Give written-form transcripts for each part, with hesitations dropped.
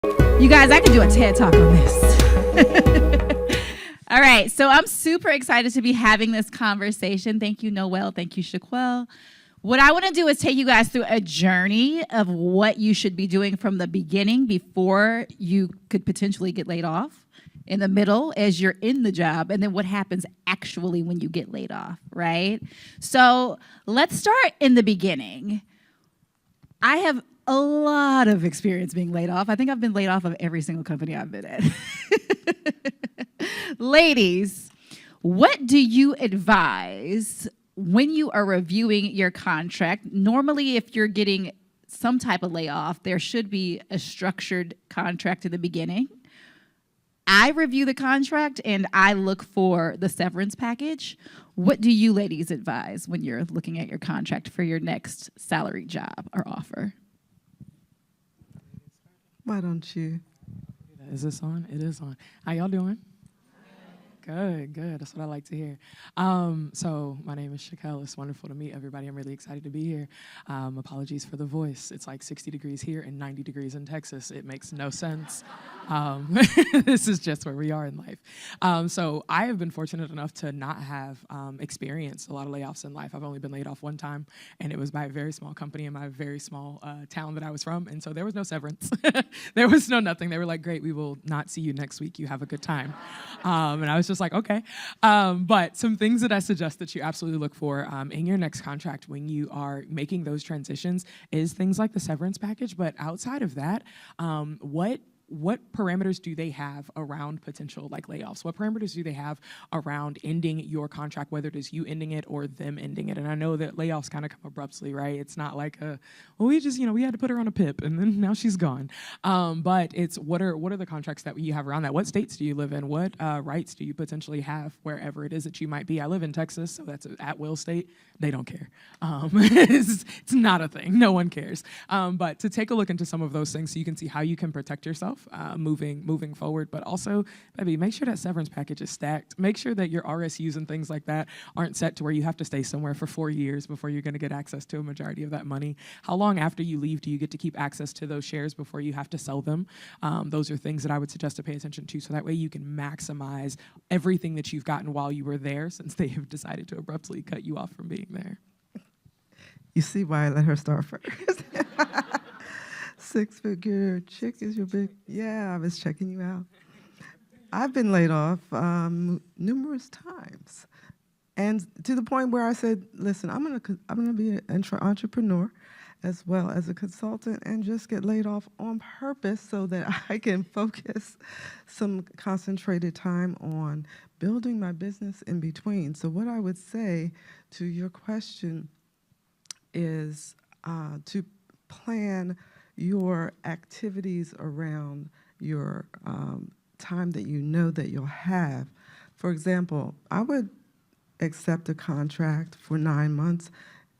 You guys, I could do a TED Talk on this. All right, so I'm super excited to be having this conversation. Thank you, Noel. Thank you, Shaquelle. What I want to do is take you guys through a journey of what you should be doing from the beginning before you could potentially get laid off, in the middle as you're in the job, and then what happens actually when you get laid off, right? So let's start in the beginning. I have a lot of experience being laid off. I think I've been laid off of every single company I've been at. Ladies, what do you advise when you are reviewing your contract? Normally, if you're getting some type of layoff, there should be a structured contract in the beginning. I review the contract and I look for the severance package. What do you ladies advise when you're looking at your contract for your next salary job or offer? Why don't you? Is this on? It is on. How y'all doing? Good, good. That's what I like to hear. So my name is Shaquelle. It's wonderful to meet everybody. I'm really excited to be here. Apologies for the voice. It's like 60 degrees here and 90 degrees in Texas. It makes no sense. This is just where we are in life. So I have been fortunate enough to not have experienced a lot of layoffs in life. I've only been laid off one time, and it was by a very small company in my very small town that I was from, and so there was no severance. There was no nothing. They were like, great, we will not see you next week. You have a good time. And I was just like, okay. But some things that I suggest that you absolutely look for in your next contract when you are making those transitions is things like the severance package. But outside of that, what parameters do they have around potential like layoffs? What parameters do they have around ending your contract, whether it is you ending it or them ending it? And I know that layoffs kind of come abruptly, right? It's not like we just, we had to put her on a PIP and then now she's gone. But it's what are the contracts that you have around that? What states do you live in? What rights do you potentially have wherever it is that you might be? I live in Texas, so that's an at-will state. They don't care. It's not a thing. No one cares. But to take a look into some of those things so you can see how you can protect yourself moving forward, but also, baby, make sure that severance package is stacked. Make sure that your RSUs and things like that aren't set to where you have to stay somewhere for 4 years before you're going to get access to a majority of that money. How long after you leave do you get to keep access to those shares before you have to sell them? Those are things that I would suggest to pay attention to, so that way you can maximize everything that you've gotten while you were there, since they have decided to abruptly cut you off from being there. You see why I let her start first. Six-figure chick is your big, yeah, I was checking you out. I've been laid off numerous times. And to the point where I said, listen, I'm gonna be an entrepreneur as well as a consultant and just get laid off on purpose so that I can focus some concentrated time on building my business in between. So what I would say to your question is to plan your activities around your time that you know that you'll have. For example, I would accept a contract for 9 months,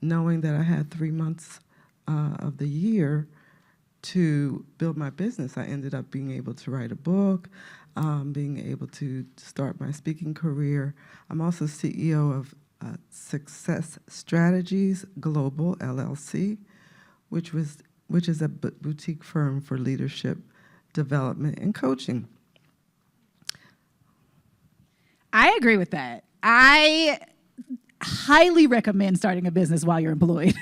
knowing that I had 3 months of the year to build my business. I ended up being able to write a book, being able to start my speaking career. I'm also CEO of Success Strategies Global, LLC, which is a boutique firm for leadership development and coaching. I agree with that. I highly recommend starting a business while you're employed.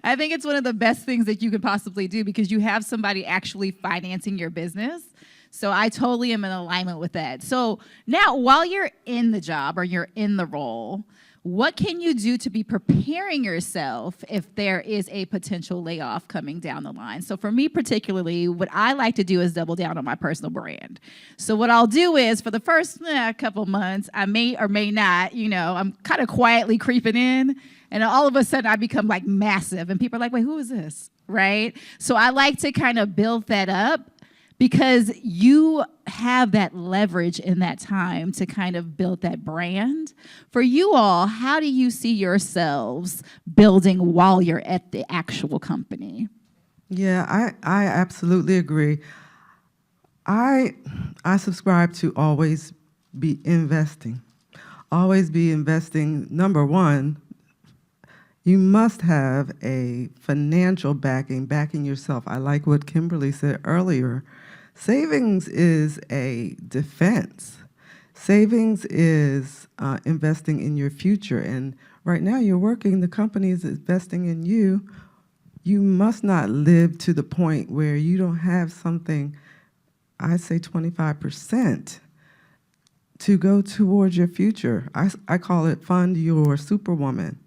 I think it's one of the best things that you could possibly do because you have somebody actually financing your business. So I totally am in alignment with that. So now, while you're in the job or you're in the role, what can you do to be preparing yourself if there is a potential layoff coming down the line? So for me particularly, what I like to do is double down on my personal brand. So what I'll do is for the first couple months, I may or may not, I'm kind of quietly creeping in, and all of a sudden I become like massive, and people are like, wait, who is this, right? So I like to kind of build that up, because you have that leverage in that time to kind of build that brand. For you all, how do you see yourselves building while you're at the actual company? Yeah, I absolutely agree. I subscribe to always be investing. Always be investing, number one, You must have a financial backing yourself. I like what Kimberly said earlier. Savings is a defense. Savings is investing in your future. And right now you're working, the company is investing in you. You must not live to the point where you don't have something, I say 25%, to go towards your future. I call it fund your superwoman.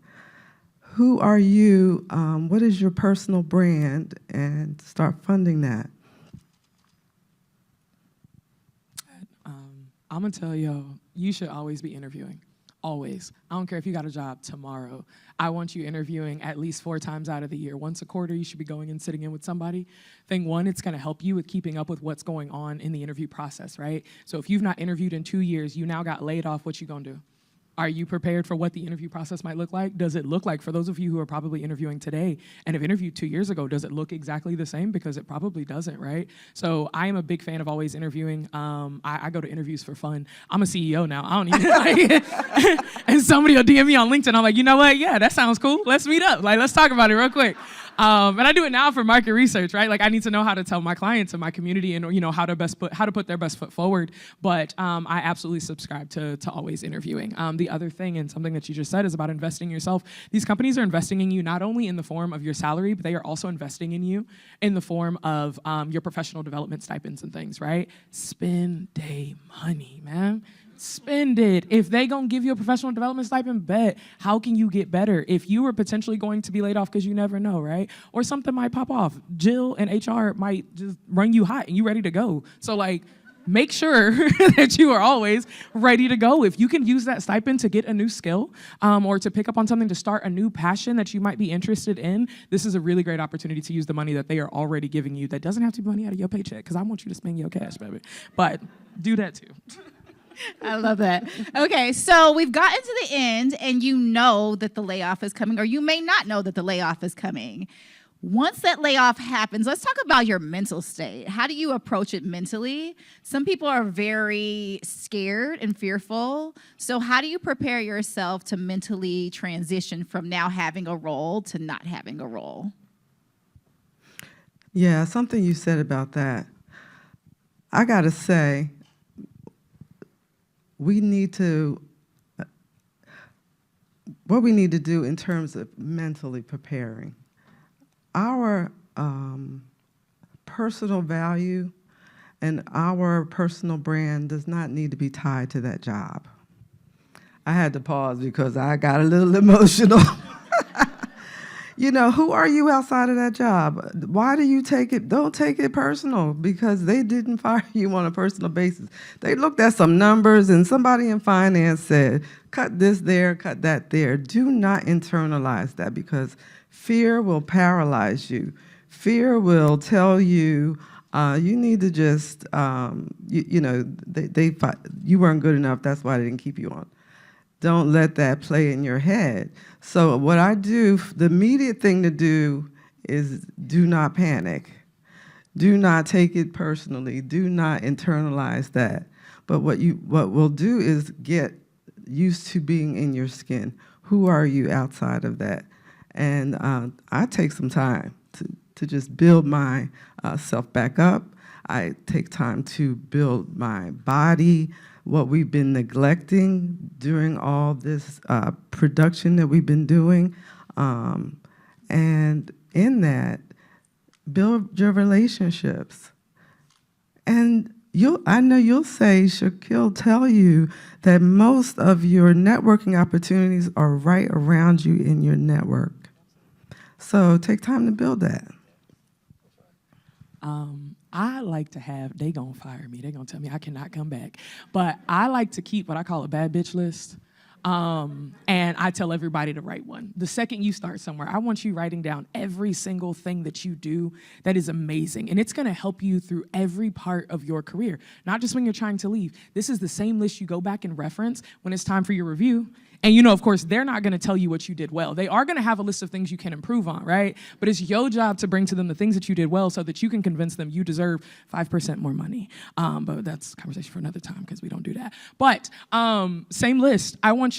Who are you? What is your personal brand? And start funding that. I'm gonna tell y'all, you should always be interviewing. Always. I don't care if you got a job tomorrow. I want you interviewing at least 4 times out of the year. Once a quarter, you should be going and sitting in with somebody. Thing one, it's gonna help you with keeping up with what's going on in the interview process, right? So if you've not interviewed in 2 years, you now got laid off, what you gonna do? Are you prepared for what the interview process might look like? Does it look like, for those of you who are probably interviewing today and have interviewed 2 years ago, does it look exactly the same? Because it probably doesn't, right? So I am a big fan of always interviewing. I go to interviews for fun. I'm a CEO now. I don't even and somebody will DM me on LinkedIn. I'm like, you know what? Yeah, that sounds cool. Let's meet up. Like, let's talk about it real quick. And I do it now for market research, right? Like, I need to know how to tell my clients and my community, and how to put their best foot forward. But I absolutely subscribe to always interviewing. The other thing, and something that you just said, is about investing in yourself. These companies are investing in you not only in the form of your salary, but they are also investing in you in the form of your professional development stipends and things, right? Spend day money, man. Spend it. If they gonna give you a professional development stipend, bet. How can you get better? If you were potentially going to be laid off, because you never know, right? Or something might pop off. Jill and HR might just run you hot and you ready to go. So make sure that you are always ready to go. If you can use that stipend to get a new skill or to pick up on something, to start a new passion that you might be interested in, this is a really great opportunity to use the money that they are already giving you. That doesn't have to be money out of your paycheck, because I want you to spend your cash, baby. But do that too. I love that. Okay, so we've gotten to the end, and you know that the layoff is coming, or you may not know that the layoff is coming. Once that layoff happens, let's talk about your mental state. How do you approach it mentally? Some people are very scared and fearful. So how do you prepare yourself to mentally transition from now having a role to not having a role? Yeah, something you said about that. I got to say, what we need to do in terms of mentally preparing. Our personal value and our personal brand does not need to be tied to that job. I had to pause because I got a little emotional. Who are you outside of that job? Why do you take it? Don't take it personal, because they didn't fire you on a personal basis. They looked at some numbers, and somebody in finance said, cut this there, cut that there. Do not internalize that, because fear will paralyze you. Fear will tell you, you need to just, you weren't good enough, that's why they didn't keep you on. Don't let that play in your head. So what I do, the immediate thing to do is do not panic. Do not take it personally. Do not internalize that. But what we'll do is get used to being in your skin. Who are you outside of that? And I take some time to just build my self back up. I take time to build my body, what we've been neglecting during all this production that we've been doing. And in that, build your relationships. And I know you'll say, Shaquille tell you that most of your networking opportunities are right around you in your network. So take time to build that. I like to have, they gonna fire me. They gonna tell me I cannot come back. But I like to keep what I call a bad bitch list. And I tell everybody to write one. The second you start somewhere, I want you writing down every single thing that you do that is amazing. And it's gonna help you through every part of your career, not just when you're trying to leave. This is the same list you go back and reference when it's time for your review. And, you know, of course, they're not going to tell you what you did well. They are going to have a list of things you can improve on, right? But it's your job to bring to them the things that you did well so that you can convince them you deserve 5% more money. But that's a conversation for another time because we don't do that. But same list. I don't want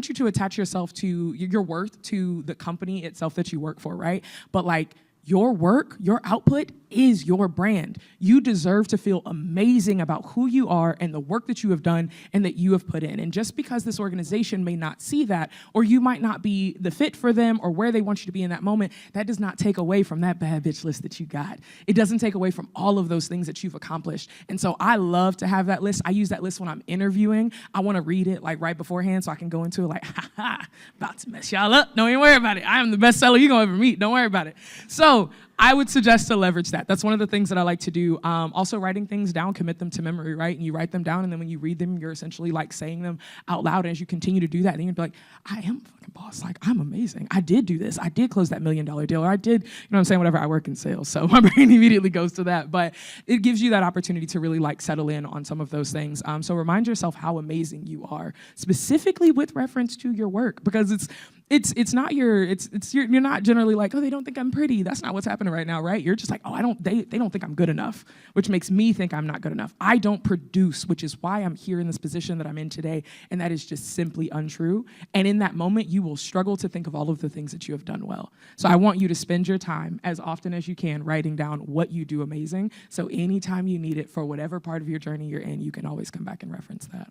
you to attach yourself to your worth to the company itself that you work for, right? But like, your work, your output is your brand. You deserve to feel amazing about who you are and the work that you have done and that you have put in. And just because this organization may not see that, or you might not be the fit for them or where they want you to be in that moment, that does not take away from that bad bitch list that you got. It doesn't take away from all of those things that you've accomplished. And so I love to have that list. I use that list when I'm interviewing. I want to read it like right beforehand so I can go into it like, ha ha, about to mess y'all up. Don't even worry about it. I am the best seller you're going to ever meet. Don't worry about it. So I would suggest to leverage that. That's one of the things that I like to do. Also, writing things down, commit them to memory, right? And you write them down, and then when you read them, you're essentially like saying them out loud. And as you continue to do that, then you're gonna be like, I am a fucking boss. Like, I'm amazing. I did do this. I did close that $1 million deal. Or I did, you know what I'm saying, whatever. I work in sales. So my brain immediately goes to that. But it gives you that opportunity to really like settle in on some of those things. So remind yourself how amazing you are, specifically with reference to your work, because you're not generally like, oh, they don't think I'm pretty. That's not what's happening right now, right? You're just like, oh, they don't think I'm good enough, which makes me think I'm not good enough. I don't produce, which is why I'm here in this position that I'm in today, and that is just simply untrue. And in that moment, you will struggle to think of all of the things that you have done well. So I want you to spend your time as often as you can writing down what you do amazing, so anytime you need it for whatever part of your journey you're in, you can always come back and reference that.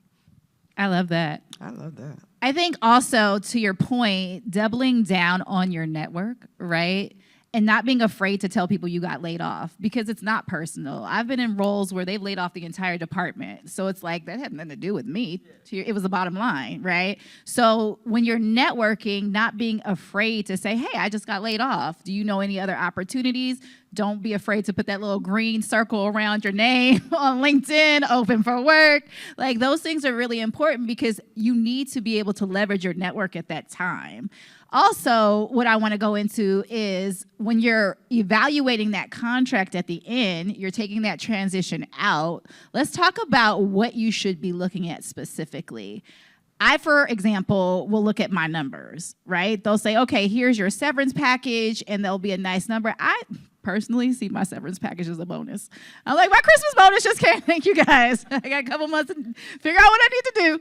I love that. I love that. I think also, to your point, doubling down on your network, right? And not being afraid to tell people you got laid off, because it's not personal. I've been in roles where they've laid off the entire department. So it's like, that had nothing to do with me. It was the bottom line, right? So when you're networking, not being afraid to say, hey, I just got laid off. Do you know any other opportunities? Don't be afraid to put that little green circle around your name on LinkedIn, open for work. Like, those things are really important because you need to be able to leverage your network at that time. Also, what I want to go into is when you're evaluating that contract at the end, you're taking that transition out. Let's talk about what you should be looking at specifically. I, for example, will look at my numbers, right? They'll say, okay, here's your severance package, and there'll be a nice number. I personally see my severance package as a bonus. I'm like, my Christmas bonus just came. Thank you, guys. I got a couple months to figure out what I need to do.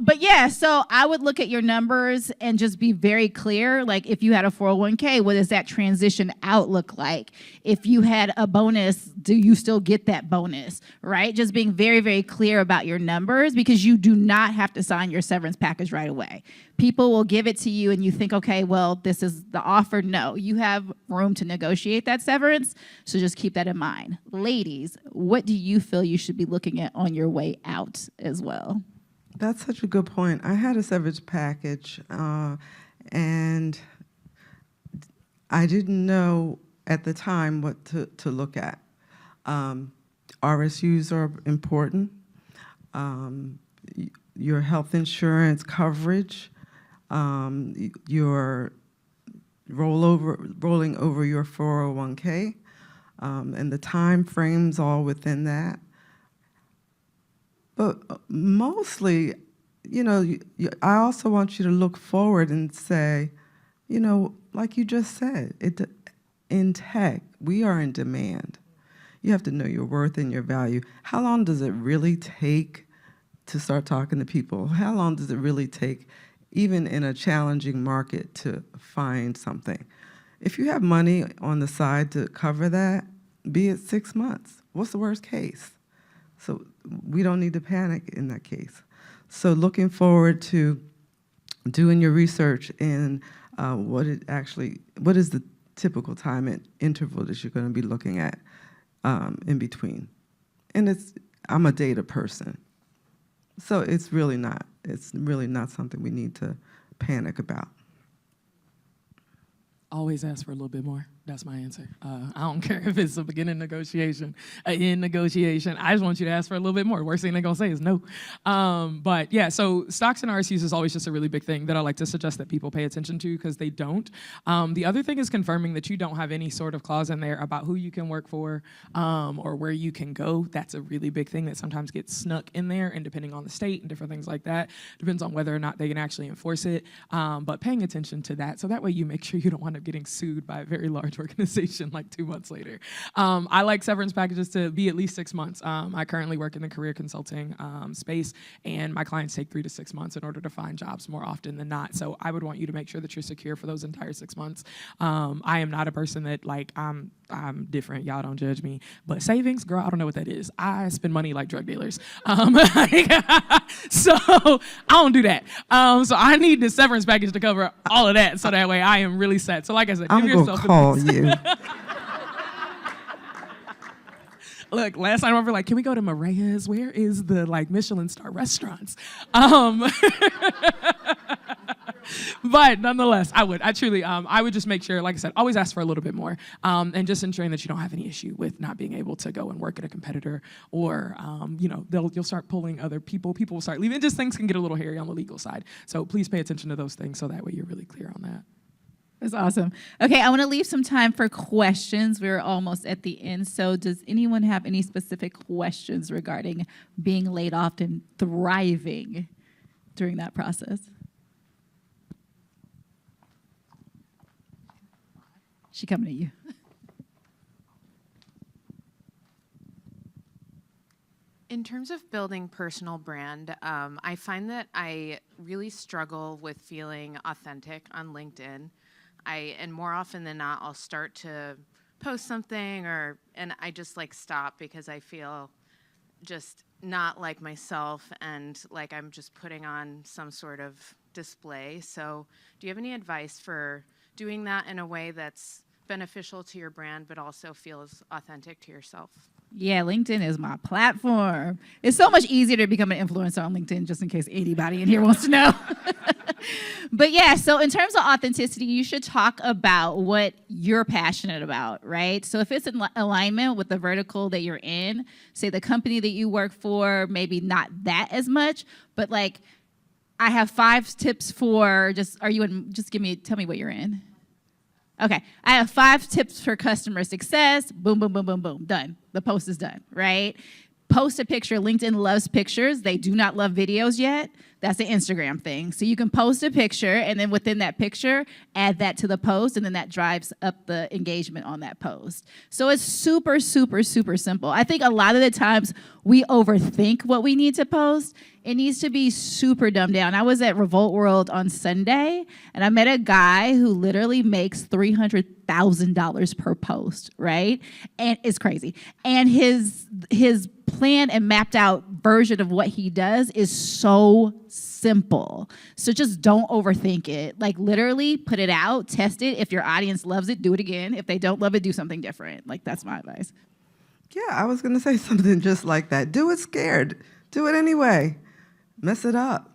But yeah, so I would look at your numbers and just be very clear. Like, if you had a 401k, what does that transition out look like? If you had a bonus, do you still get that bonus, right? Just being very, very clear about your numbers, because you do not have to sign your severance package right away. People will give it to you and you think, okay, well, this is the offer. No, you have room to negotiate that severance, so just keep that in mind. Ladies, what do you feel you should be looking at on your way out as well? That's such a good point. I had a severance package, and I didn't know at the time what to look at. RSUs are important. Your health insurance coverage, your rolling over your 401k, and the time frames all within that. But mostly, you know, I also want you to look forward and say, you know, like you just said, in tech, we are in demand. You have to know your worth and your value. How long does it really take to start talking to people? How long does it really take, even in a challenging market, to find something? If you have money on the side to cover that, be it 6 months. What's the worst case? So we don't need to panic in that case. So looking forward to doing your research in what is the typical time and interval that you're going to be looking at in between. And I'm a data person. So it's really not something we need to panic about. Always ask for a little bit more. That's my answer. I don't care if it's a beginning negotiation, an end negotiation. I just want you to ask for a little bit more. Worst thing they're going to say is no. But yeah, so stocks and RSUs is always just a really big thing that I like to suggest that people pay attention to because they don't. The other thing is confirming that you don't have any sort of clause in there about who you can work for or where you can go. That's a really big thing that sometimes gets snuck in there, and depending on the state and different things like that, depends on whether or not they can actually enforce it. But paying attention to that, so that way you make sure you don't wind up getting sued by a very large organization like 2 months later. I like severance packages to be at least 6 months. I currently work in the career consulting space, and my clients take 3 to 6 months in order to find jobs more often than not. So I would want you to make sure that you're secure for those entire 6 months. I am not a person that I'm different. Y'all don't judge me. But savings, girl, I don't know what that is. I spend money like drug dealers. So I don't do that. So I need the severance package to cover all of that. So that way I am really set. So like I said, I'm give yourself call you. Look, last night we were like, can we go to Maria's? Where is the Michelin star restaurants? But nonetheless, I would just make sure, like I said, always ask for a little bit more, and just ensuring that you don't have any issue with not being able to go and work at a competitor, or you'll start pulling other people. People will start leaving. Just things can get a little hairy on the legal side. So please pay attention to those things so that way you're really clear on that. That's awesome. Okay, I want to leave some time for questions. We're almost at the end. So does anyone have any specific questions regarding being laid off and thriving during that process? She coming at you. In terms of building personal brand, I find that I really struggle with feeling authentic on LinkedIn. And more often than not, I'll start to post something and I just stop because I feel just not like myself and like I'm just putting on some sort of display. So do you have any advice for doing that in a way that's beneficial to your brand but also feels authentic to yourself? Yeah, LinkedIn is my platform. It's so much easier to become an influencer on LinkedIn, just in case anybody in here wants to know. But yeah, so in terms of authenticity, you should talk about what you're passionate about, right? So if it's in alignment with the vertical that you're in, say the company that you work for, maybe not that as much, but I have 5 tips for tell me what you're in. Okay, I have 5 tips for customer success. Boom, boom, boom, boom, boom, done. The post is done, right? Post a picture. LinkedIn loves pictures. They do not love videos yet. That's an Instagram thing. So you can post a picture, and then within that picture, add that to the post, and then that drives up the engagement on that post. So it's super, super, super simple. I think a lot of the times we overthink what we need to post. It needs to be super dumbed down. I was at Revolt World on Sunday, and I met a guy who literally makes $300,000 per post, right? And it's crazy. And his plan and mapped out version of what he does is so simple. So just don't overthink it. Literally put it out, test it. If your audience loves it, do it again. If they don't love it, do something different. That's my advice. Yeah, I was going to say something just like that. Do it scared. Do it anyway. Mess it up.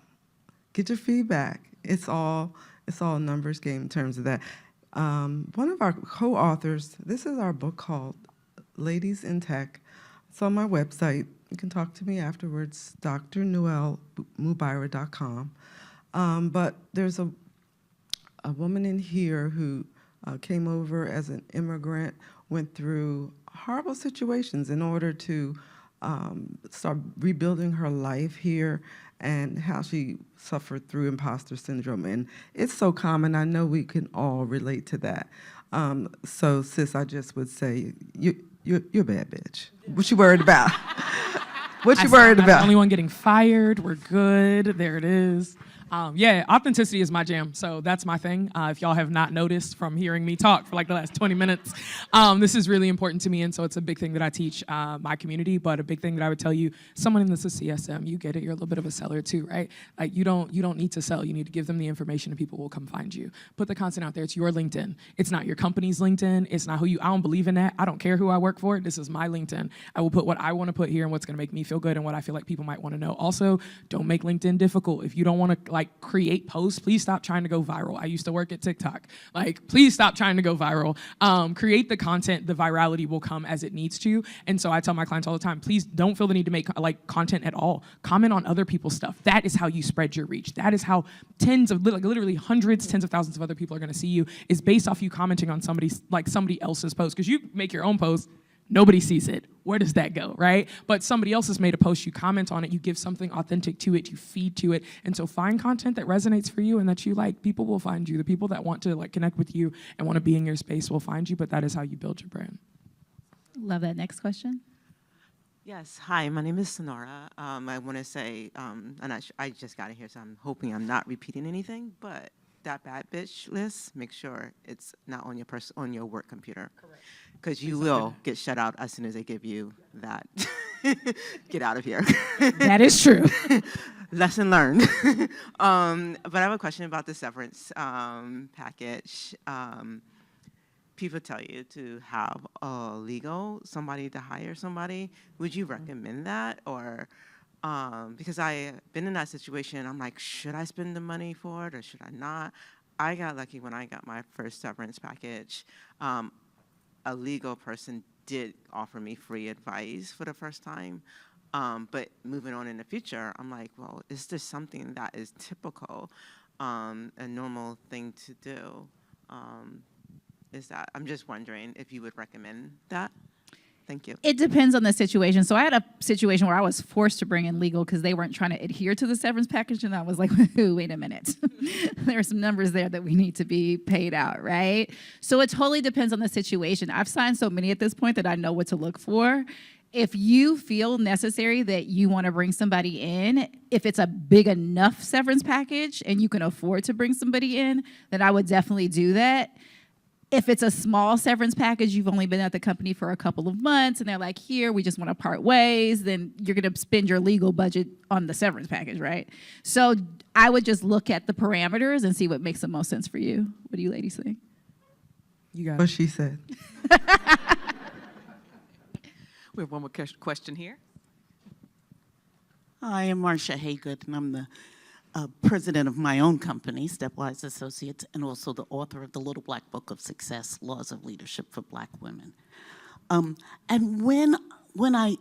Get your feedback. It's all a numbers game in terms of that. One of our co-authors, this is our book called Ladies in Tech. It's on my website. You can talk to me afterwards, drnoelmubaira.com. But there's a woman in here who came over as an immigrant, went through horrible situations in order to start rebuilding her life here, and how she suffered through imposter syndrome. And it's so common. I know we can all relate to that. So, sis, I just would say, you're a bad bitch. What you worried about? What you worried about? I'm the only one getting fired. We're good. There it is. Yeah, authenticity is my jam, so that's my thing. If y'all have not noticed from hearing me talk for the last 20 minutes, this is really important to me, and so it's a big thing that I teach my community, but a big thing that I would tell you, someone in this is CSM, you get it, you're a little bit of a seller too, right? You don't need to sell, you need to give them the information and people will come find you. Put the content out there, it's your LinkedIn. It's not your company's LinkedIn, it's not I don't believe in that, I don't care who I work for, this is my LinkedIn. I will put what I want to put here and what's going to make me feel good and what I feel like people might want to know. Also, don't make LinkedIn difficult. If you don't want to, like create posts, please stop trying to go viral. I used to work at TikTok. Like, please stop trying to go viral. Create the content, the virality will come as it needs to. And so I tell my clients all the time, please don't feel the need to make like content at all. Comment on other people's stuff. That is how you spread your reach. That is how tens of, like literally hundreds, tens of thousands of other people are gonna see you, is based off you commenting on somebody else's post. Because you make your own post, nobody sees it. Where does that go, right? But somebody else has made a post, you comment on it, you give something authentic to it, you feed to it. And so find content that resonates for you and that you like. People will find you. The people that want to like connect with you and want to be in your space will find you, but that is how you build your brand. Love that. Next question. Yes, hi, my name is Sonora. I want to say, and I just got in here, so I'm hoping I'm not repeating anything, but that bad bitch list, make sure it's not on your work computer. Correct. Because you will get shut out as soon as they give you that. Get out of here. That is true. Lesson learned. But I have a question about the severance package. People tell you to have somebody to hire somebody. Would you recommend that? Or because I've been in that situation, I'm like, should I spend the money for it or should I not? I got lucky when I got my first severance package. A legal person did offer me free advice for the first time. But moving on in the future, I'm like, well, is this something that is typical, a normal thing to do? I'm just wondering if you would recommend that. Thank you. It depends on the situation. So I had a situation where I was forced to bring in legal because they weren't trying to adhere to the severance package. And I was like, wait a minute. There are some numbers there that we need to be paid out, right? So it totally depends on the situation. I've signed so many at this point that I know what to look for. If you feel necessary that you want to bring somebody in, if it's a big enough severance package and you can afford to bring somebody in, then I would definitely do that. If it's a small severance package, you've only been at the company for a couple of months, and they're like, here, we just want to part ways, then you're going to spend your legal budget on the severance package, right? So I would just look at the parameters and see what makes the most sense for you. What do you ladies think? You got What she said. We have one more question here. Hi, I'm Marcia Haygood, and I'm the president of my own company, Stepwise Associates, and also the author of the Little Black Book of Success, Laws of Leadership for Black Women. And when I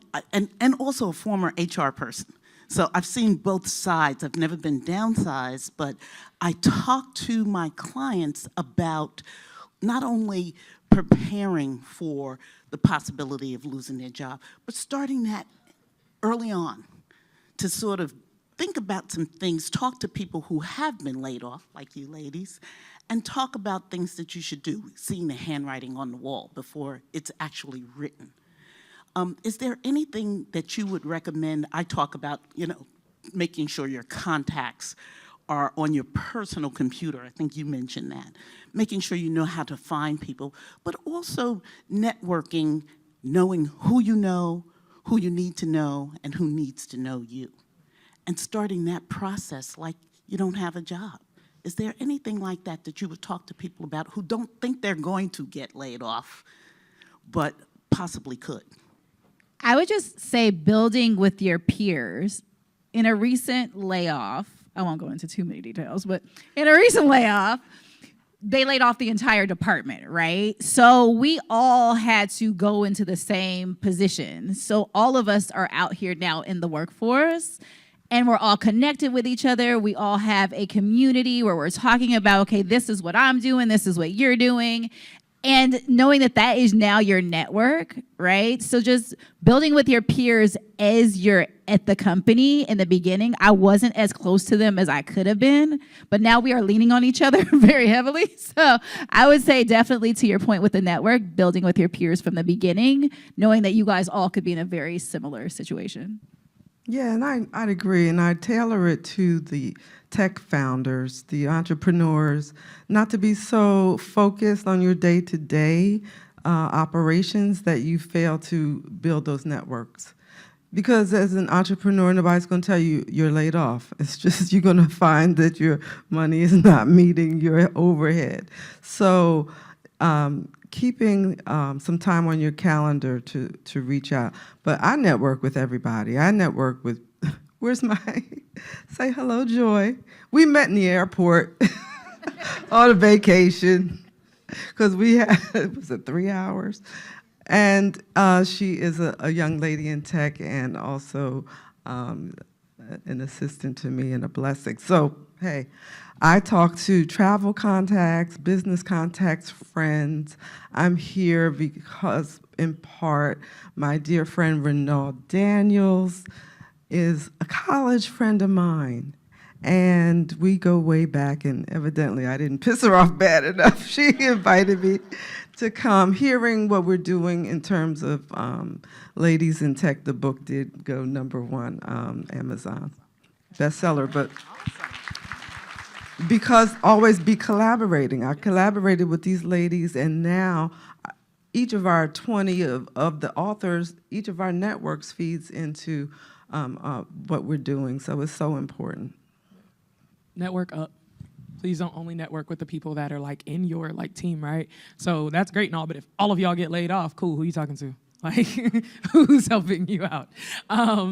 also a former HR person, so I've seen both sides. I've never been downsized, but I talk to my clients about not only preparing for the possibility of losing their job, but starting that early on to sort of think about some things, talk to people who have been laid off, like you ladies, and talk about things that you should do, seeing the handwriting on the wall before it's actually written. Is there anything that you would recommend? I talk about, making sure your contacts are on your personal computer. I think you mentioned that. Making sure you know how to find people, but also networking, knowing who you need to know, and who needs to know you. And starting that process like you don't have a job. Is there anything like that that you would talk to people about who don't think they're going to get laid off, but possibly could? I would just say building with your peers. In a recent layoff, I won't go into too many details, but in a recent layoff, they laid off the entire department, right? So we all had to go into the same position. So all of us are out here now in the workforce, and we're all connected with each other. We all have a community where we're talking about, okay, this is what I'm doing, this is what you're doing. And knowing that that is now your network, right? So just building with your peers as you're at the company in the beginning. I wasn't as close to them as I could have been, but now we are leaning on each other very heavily. So I would say definitely to your point with the network, building with your peers from the beginning, knowing that you guys all could be in a very similar situation. Yeah, and I'd agree, and I'd tailor it to the tech founders, the entrepreneurs, not to be so focused on your day-to-day operations that you fail to build those networks. Because as an entrepreneur, nobody's going to tell you you're laid off. It's just you're going to find that your money is not meeting your overhead. So keeping some time on your calendar to reach out. But I network with everybody. I network with, where's my Say hello, Joy. We met in the airport on a vacation because we had, was it 3 hours? And she is a young lady in tech and also an assistant to me and a blessing. So, hey, I talk to travel contacts, business contacts, friends. I'm here because, in part, my dear friend Renaud Daniels is a college friend of mine. And we go way back, and evidently I didn't piss her off bad enough. She invited me to come. Hearing what we're doing in terms of Ladies in Tech, the book did go #1 Amazon bestseller, but because always be collaborating. I collaborated with these ladies, and now each of our 20 of the authors, each of our networks feeds into what we're doing, so it's so important. Network up. Please don't only network with the people that are like in your like team, right? So that's great and all, but if all of y'all get laid off, cool, who you talking to? Like, who's helping you out?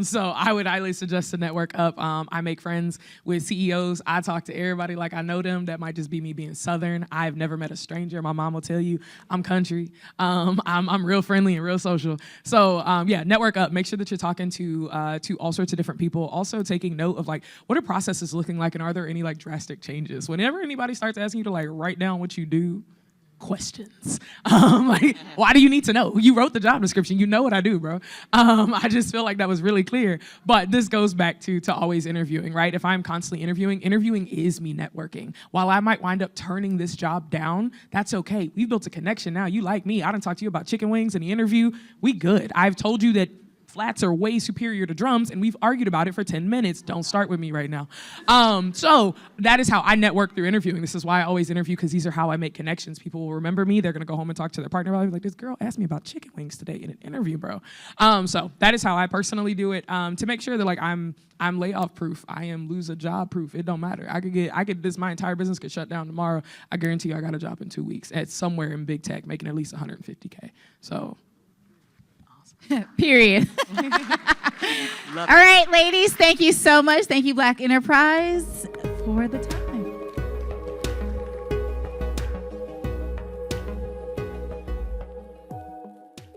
So I would highly suggest to network up. I make friends with CEOs. I talk to everybody like I know them. That might just be me being Southern. I've never met a stranger. My mom will tell you I'm country. I'm real friendly and real social. So yeah, network up. Make sure that you're talking to all sorts of different people. Also taking note of like, what are processes looking like, and are there any like drastic changes? Whenever anybody starts asking you to like write down what you do, questions. Like, why do you need to know? You wrote the job description. You know what I do, bro. I just feel like that was really clear. But this goes back to always interviewing, right? If I'm constantly interviewing is me networking. While I might wind up turning this job down, that's okay. We built a connection now. You like me. I done talked to you about chicken wings in the interview. We good. I've told you that flats are way superior to drums, and we've argued about it for 10 minutes. Don't start with me right now. So that is how I network through interviewing. This is why I always interview, because these are how I make connections. People will remember me. They're going to go home and talk to their partner about it. Like, this girl asked me about chicken wings today in an interview, bro. So that is how I personally do it, to make sure that like I'm layoff proof. I am lose a job proof. It don't matter. My entire business could shut down tomorrow. I guarantee you I got a job in 2 weeks at somewhere in big tech, making at least $150K. So. Period. All right, ladies, thank you so much. Thank you, Black Enterprise, for the time.